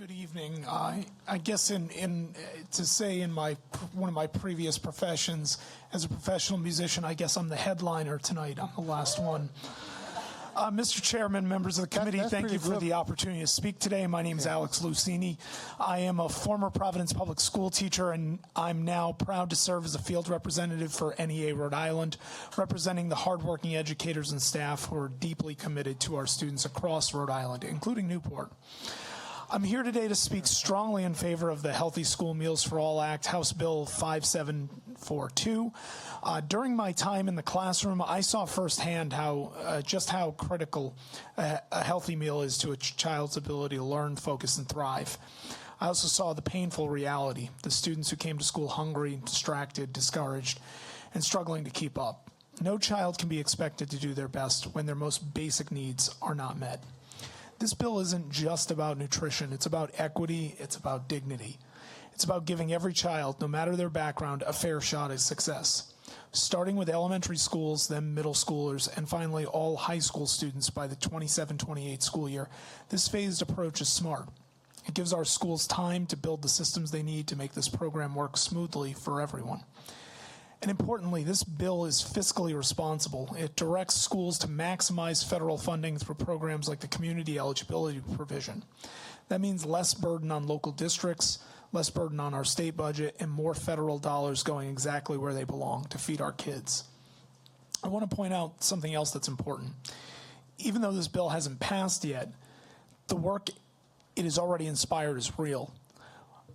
Good evening. I guess to say in one of my previous professions as a professional musician, I guess I'm the headliner tonight. I'm the last one. Mr. Chairman, members of the committee, thank you for the opportunity to speak today. My name is Alex Lucini. I am a former Providence public school teacher, and I'm now proud to serve as a field representative for NEA Rhode Island, representing the hardworking educators and staff who are deeply committed to our students across Rhode Island, including Newport. I'm here today to speak strongly in favor of the Healthy School Meals for All Act, House Bill 5742. During my time in the classroom, I saw firsthand just how critical a healthy meal is to a child's ability to learn, focus, and thrive. I also saw the painful reality, the students who came to school hungry, distracted, discouraged, and struggling to keep up. No child can be expected to do their best when their most basic needs are not met. This bill isn't just about nutrition. It's about equity. It's about dignity. It's about giving every child, no matter their background, a fair shot at success. Starting with elementary schools, then middle schoolers, and finally all high school students by the 27-28 school year, this phased approach is smart. It gives our schools time to build the systems they need to make this program work smoothly for everyone. And importantly, this bill is fiscally responsible. It directs schools to maximize federal funding through programs like the community eligibility provision. That means less burden on local districts, less burden on our state budget, and more federal dollars going exactly where they belong, to feed our kids. I want to point out something else that's important. Even though this bill hasn't passed yet, the work it has already inspired is real.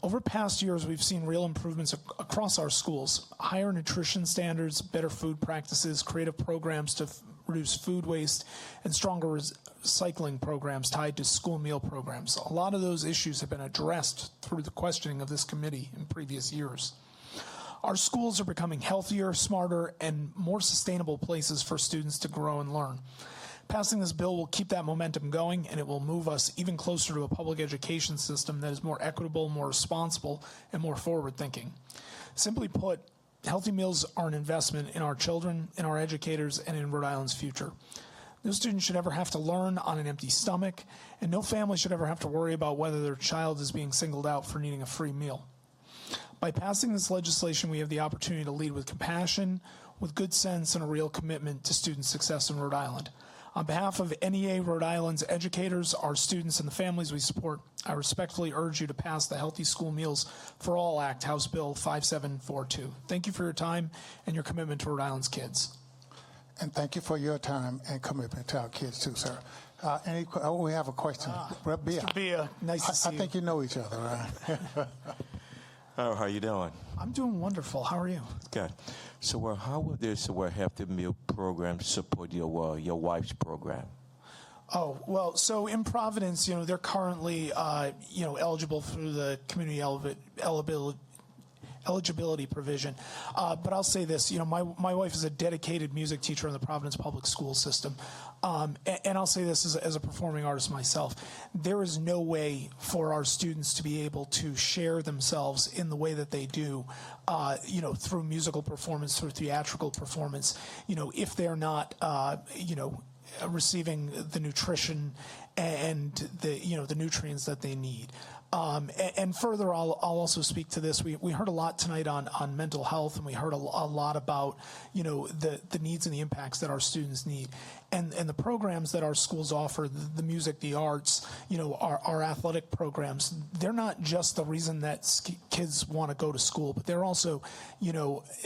Over past years, we've seen real improvements across our schools: higher nutrition standards, better food practices, creative programs to reduce food waste, and stronger recycling programs tied to school meal programs. A lot of those issues have been addressed through the questioning of this committee in previous years. Our schools are becoming healthier, smarter, and more sustainable places for students to grow and learn. Passing this bill will keep that momentum going, and it will move us even closer to a public education system that is more equitable, more responsible, and more forward-thinking. Simply put, healthy meals are an investment in our children, in our educators, and in Rhode Island's future. No student should ever have to learn on an empty stomach, and no family should ever have to worry about whether their child is being singled out for needing a free meal. By passing this legislation, we have the opportunity to lead with compassion, with good sense, and a real commitment to student success in Rhode Island. On behalf of NEA Rhode Island's educators, our students, and the families we support, I respectfully urge you to pass the Healthy School Meals for All Act, House Bill 5742. Thank you for your time and your commitment to Rhode Island's kids. And thank you for your time and commitment to our kids too, sir. We have a question. Mr. Bia, nice to see you. I think you know each other, right? Oh, how you doing? I'm doing wonderful. How are you? Good. So, how will this Healthy Meal program support your wife's program? Oh, well, so in Providence, they're currently, eligible through the community eligibility provision. But I'll say this, my wife is a dedicated music teacher in the Providence public school system. And I'll say this as a performing artist myself. There is no way for our students to be able to share themselves in the way that they do, through musical performance, through theatrical performance, if they're not, receiving the nutrition and the nutrients that they need. And further, I'll also speak to this. We heard a lot tonight on mental health, and we heard a lot about the needs and the impacts that our students need, and the programs that our schools offer, the music, the arts, our athletic programs. They're not just the reason that kids want to go to school, but they're also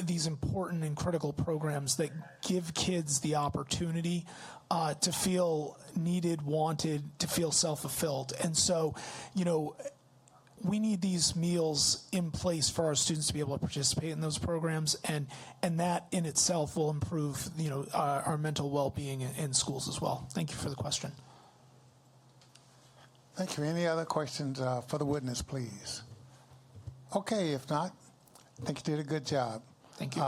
these important and critical programs that give kids the opportunity to feel needed, wanted, to feel self-fulfilled. And so, we need these meals in place for our students to be able to participate in those programs, and that in itself will improve, our mental well-being in schools as well. Thank you for the question. Thank you. Any other questions for the witness, please? Okay, if not, I think you did a good job. Thank you.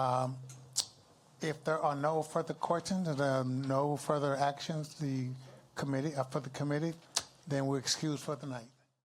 If there are no further questions and no further actions, for the committee, then we're excused for the night.